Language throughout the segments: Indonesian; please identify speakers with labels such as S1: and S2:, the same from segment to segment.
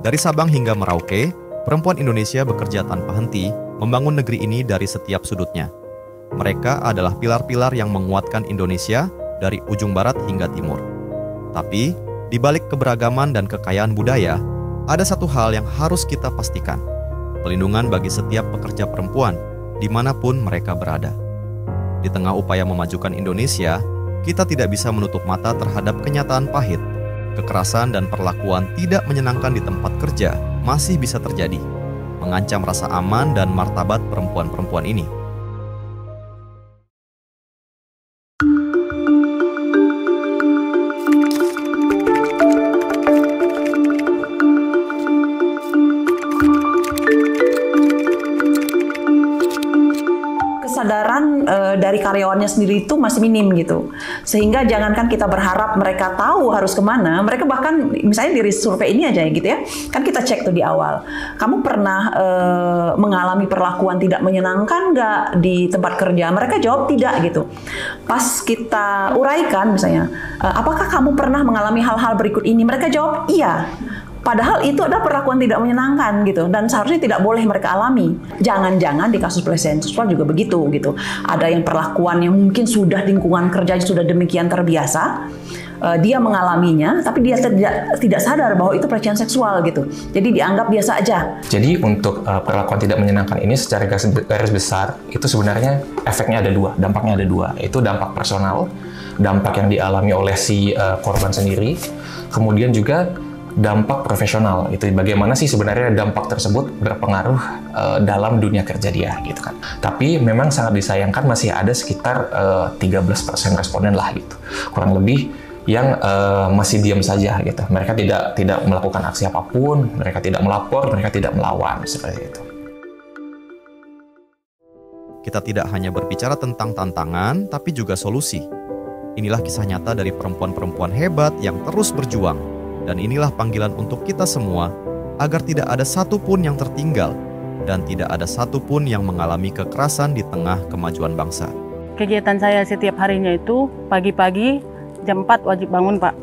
S1: Dari Sabang hingga Merauke, perempuan Indonesia bekerja tanpa henti membangun negeri ini dari setiap sudutnya. Mereka adalah pilar-pilar yang menguatkan Indonesia dari ujung barat hingga timur. Tapi, di balik keberagaman dan kekayaan budaya, ada satu hal yang harus kita pastikan. Pelindungan bagi setiap pekerja perempuan, dimanapun mereka berada. Di tengah upaya memajukan Indonesia, kita tidak bisa menutup mata terhadap kenyataan pahit. Kekerasan dan perlakuan tidak menyenangkan di tempat kerja masih bisa terjadi, mengancam rasa aman dan martabat perempuan-perempuan ini.
S2: Kesadaran dari karyawannya sendiri itu masih minim gitu, sehingga jangankan kita berharap mereka tahu harus kemana, mereka bahkan misalnya dari survei ini aja gitu ya, kan kita cek tuh di awal, kamu pernah mengalami perlakuan tidak menyenangkan nggak di tempat kerja? Mereka jawab tidak gitu. Pas kita uraikan misalnya, apakah kamu pernah mengalami hal-hal berikut ini? Mereka jawab iya. Padahal itu adalah perlakuan tidak menyenangkan gitu, dan seharusnya tidak boleh mereka alami. Jangan-jangan di kasus pelecehan seksual juga begitu gitu. Ada yang perlakuan yang mungkin sudah lingkungan kerjanya sudah demikian terbiasa, dia mengalaminya, tapi dia tidak sadar bahwa itu pelecehan seksual gitu. Jadi dianggap biasa aja.
S3: Jadi untuk perlakuan tidak menyenangkan ini secara garis besar itu sebenarnya efeknya ada dua, dampaknya ada dua. Itu dampak personal, dampak yang dialami oleh si korban sendiri, kemudian juga dampak profesional. Itu bagaimana sih sebenarnya dampak tersebut berpengaruh dalam dunia kerja dia gitu kan. Tapi memang sangat disayangkan masih ada sekitar 13% responden lah gitu, kurang lebih, yang masih diam saja gitu. Mereka tidak melakukan aksi apapun, mereka tidak melapor, mereka tidak melawan, seperti itu.
S1: Kita tidak hanya berbicara tentang tantangan, tapi juga solusi. Inilah kisah nyata dari perempuan-perempuan hebat yang terus berjuang. Dan inilah panggilan untuk kita semua, agar tidak ada satupun yang tertinggal, dan tidak ada satupun yang mengalami kekerasan di tengah kemajuan bangsa.
S4: Kegiatan saya setiap harinya itu, pagi-pagi jam 4 wajib bangun Pak.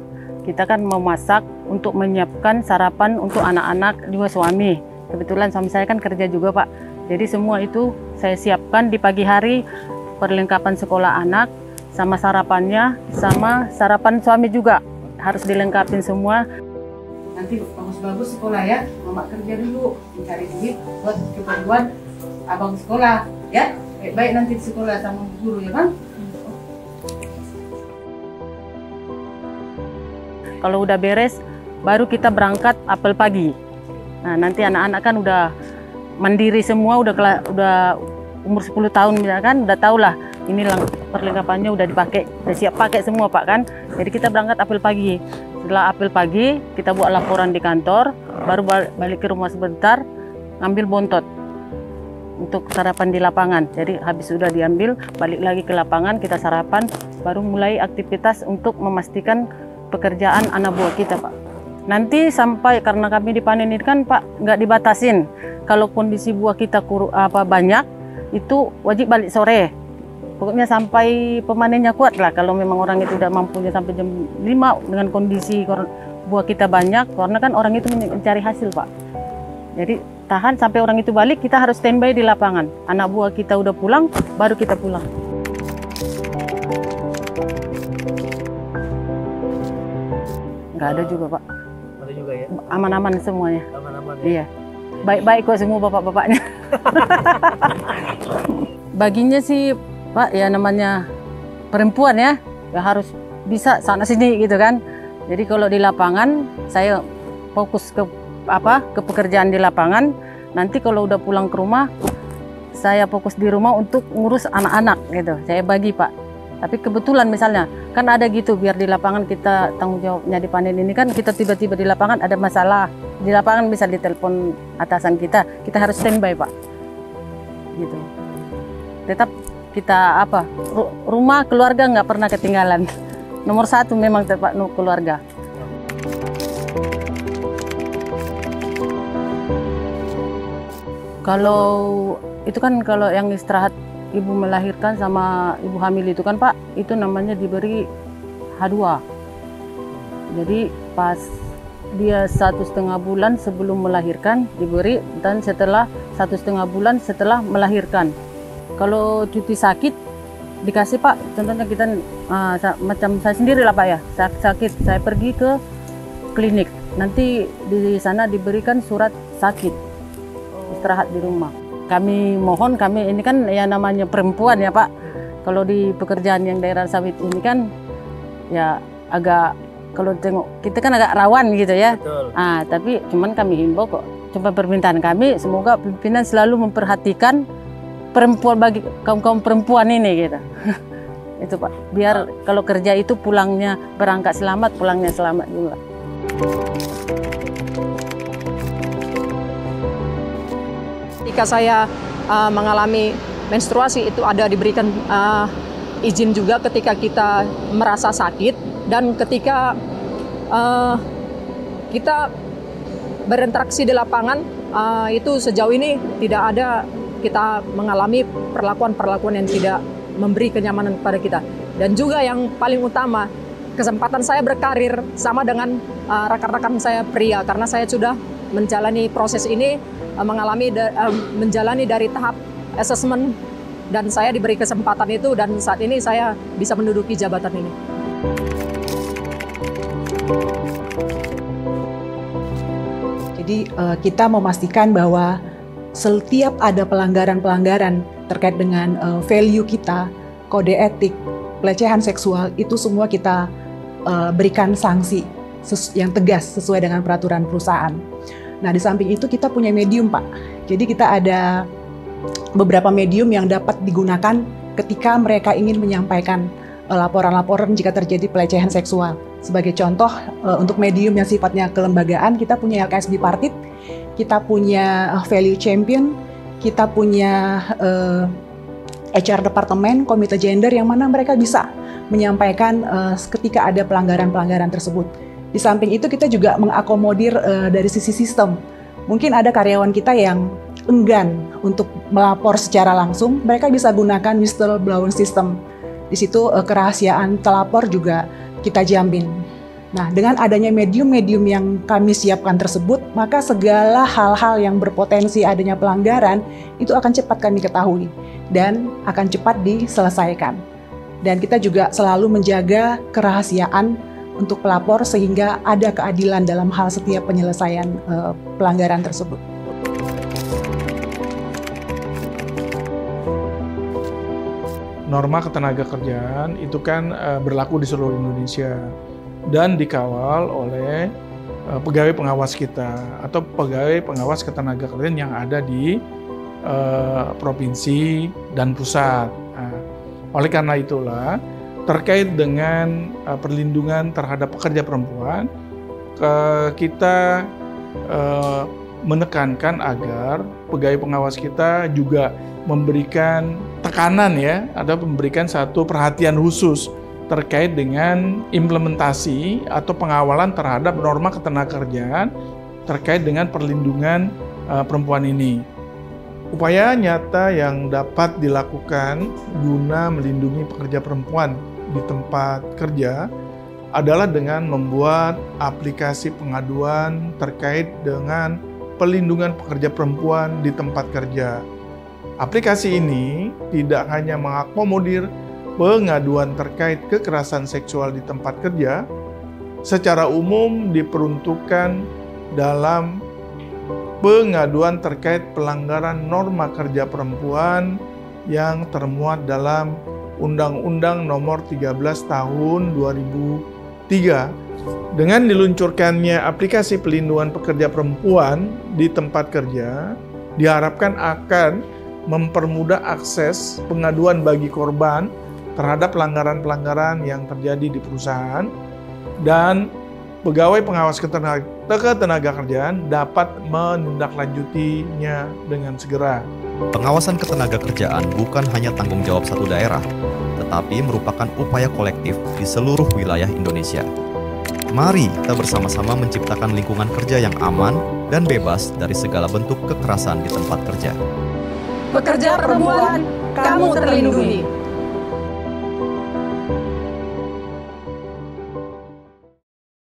S4: Kita kan memasak untuk menyiapkan sarapan untuk anak-anak, juga suami. Kebetulan suami saya kan kerja juga Pak. Jadi semua itu saya siapkan di pagi hari, perlengkapan sekolah anak, sama sarapannya, sama sarapan suami juga. Harus dilengkapin semua. Nanti bagus-bagus sekolah ya, mama kerja dulu, mencari duit buat keperluan abang sekolah ya. Baik-baik nanti di sekolah sama guru ya Bang. Kalau udah beres, baru kita berangkat apel pagi. Nah nanti anak-anak kan udah mandiri semua, udah umur 10 tahun kan, udah tau lah ini perlengkapannya udah dipakai, udah siap pakai semua Pak kan. Jadi kita berangkat apel pagi. Setelah apel pagi, kita buat laporan di kantor, baru balik ke rumah sebentar, ngambil bontot untuk sarapan di lapangan. Jadi habis sudah diambil, balik lagi ke lapangan, kita sarapan, baru mulai aktivitas untuk memastikan pekerjaan anak buah kita Pak. Nanti sampai, karena kami dipanen ini kan Pak, nggak dibatasin. Kalau kondisi buah kita banyak, itu wajib balik sore. Pokoknya sampai pemanennya kuat lah. Kalau memang orang itu udah mampunya sampai jam 5 dengan kondisi buah kita banyak, karena kan orang itu mencari hasil Pak. Jadi tahan sampai orang itu balik, kita harus standby di lapangan. Anak buah kita udah pulang, baru kita pulang. Nggak ada juga Pak.
S5: Ada juga ya?
S4: Aman-aman semuanya.
S5: Aman-aman ya?
S4: Iya. Baik-baik kok semua bapak-bapaknya. Baginya sih Pak, ya namanya perempuan ya harus bisa sana sini gitu kan. Jadi kalau di lapangan saya fokus ke pekerjaan di lapangan. Nanti kalau udah pulang ke rumah, saya fokus di rumah untuk ngurus anak-anak gitu. Saya bagi Pak. Tapi kebetulan misalnya kan ada gitu, biar di lapangan kita tanggung jawabnya di panen ini kan, kita tiba-tiba di lapangan ada masalah di lapangan, bisa ditelepon atasan kita harus standby Pak. Gitu. Tetap kita rumah keluarga nggak pernah ketinggalan. Nomor 1 memang tetap keluarga. Kalau itu kan kalau yang istirahat ibu melahirkan sama ibu hamil itu kan Pak, itu namanya diberi H2. Jadi pas dia 1,5 bulan sebelum melahirkan diberi, dan setelah 1,5 bulan setelah melahirkan. Kalau cuti sakit dikasih Pak, contohnya kita macam saya sendiri lah Pak ya, sakit saya pergi ke klinik, nanti di sana diberikan surat sakit, istirahat di rumah. Kami mohon, kami ini kan ya namanya perempuan ya Pak, kalau di pekerjaan yang daerah sawit ini kan ya agak, kalau tengok kita kan agak rawan gitu ya. Tapi cuman kami himbau kok, coba permintaan kami semoga pimpinan selalu memperhatikan perempuan, bagi kaum perempuan ini gitu. Itu Pak, biar kalau kerja itu pulangnya berangkat selamat, pulangnya selamat juga.
S5: Ketika saya mengalami menstruasi itu ada diberikan izin juga ketika kita merasa sakit, dan ketika kita berinteraksi di lapangan itu sejauh ini tidak ada kita mengalami perlakuan-perlakuan yang tidak memberi kenyamanan kepada kita. Dan juga yang paling utama, kesempatan saya berkarir sama dengan rekan-rekan saya pria, karena saya sudah menjalani proses ini, menjalani dari tahap asesmen, dan saya diberi kesempatan itu, dan saat ini saya bisa menduduki jabatan ini.
S6: Jadi kita memastikan bahwa setiap ada pelanggaran-pelanggaran terkait dengan value kita, kode etik, pelecehan seksual, itu semua kita berikan sanksi yang tegas sesuai dengan peraturan perusahaan. Nah, di samping itu kita punya medium, Pak. Jadi kita ada beberapa medium yang dapat digunakan ketika mereka ingin menyampaikan laporan-laporan jika terjadi pelecehan seksual. Sebagai contoh, untuk medium yang sifatnya kelembagaan, kita punya LKS Bipartit, kita punya Value Champion, kita punya HR Departemen, Komite Gender, yang mana mereka bisa menyampaikan ketika ada pelanggaran-pelanggaran tersebut. Di samping itu kita juga mengakomodir dari sisi sistem. Mungkin ada karyawan kita yang enggan untuk melapor secara langsung, mereka bisa gunakan whistleblower system. Di situ kerahasiaan telapor juga kita jamin. Nah, dengan adanya medium-medium yang kami siapkan tersebut, maka segala hal-hal yang berpotensi adanya pelanggaran itu akan cepat kami ketahui dan akan cepat diselesaikan. Dan kita juga selalu menjaga kerahasiaan untuk pelapor sehingga ada keadilan dalam hal setiap penyelesaian pelanggaran tersebut.
S7: Norma ketenagakerjaan itu kan berlaku di seluruh Indonesia dan dikawal oleh pegawai pengawas kita atau pegawai pengawas ketenagakerjaan yang ada di provinsi dan pusat. Nah, oleh karena itulah terkait dengan perlindungan terhadap pekerja perempuan, kita menekankan agar pegawai pengawas kita juga memberikan tekanan ya, atau memberikan satu perhatian khusus terkait dengan implementasi atau pengawalan terhadap norma ketenagakerjaan terkait dengan perlindungan perempuan ini. Upaya nyata yang dapat dilakukan guna melindungi pekerja perempuan di tempat kerja adalah dengan membuat aplikasi pengaduan terkait dengan perlindungan pekerja perempuan di tempat kerja. Aplikasi ini tidak hanya mengakomodir pengaduan terkait kekerasan seksual di tempat kerja, secara umum diperuntukkan dalam pengaduan terkait pelanggaran norma kerja perempuan yang termuat dalam Undang-Undang Nomor 13 Tahun 2003. Dengan diluncurkannya aplikasi pelindungan pekerja perempuan di tempat kerja, diharapkan akan mempermudah akses pengaduan bagi korban terhadap pelanggaran-pelanggaran yang terjadi di perusahaan, dan pegawai pengawas ketenagakerjaan dapat menindaklanjutinya dengan segera.
S1: Pengawasan ketenagakerjaan bukan hanya tanggung jawab satu daerah, tetapi merupakan upaya kolektif di seluruh wilayah Indonesia. Mari kita bersama-sama menciptakan lingkungan kerja yang aman dan bebas dari segala bentuk kekerasan di tempat kerja.
S5: Pekerja perempuan, kamu terlindungi.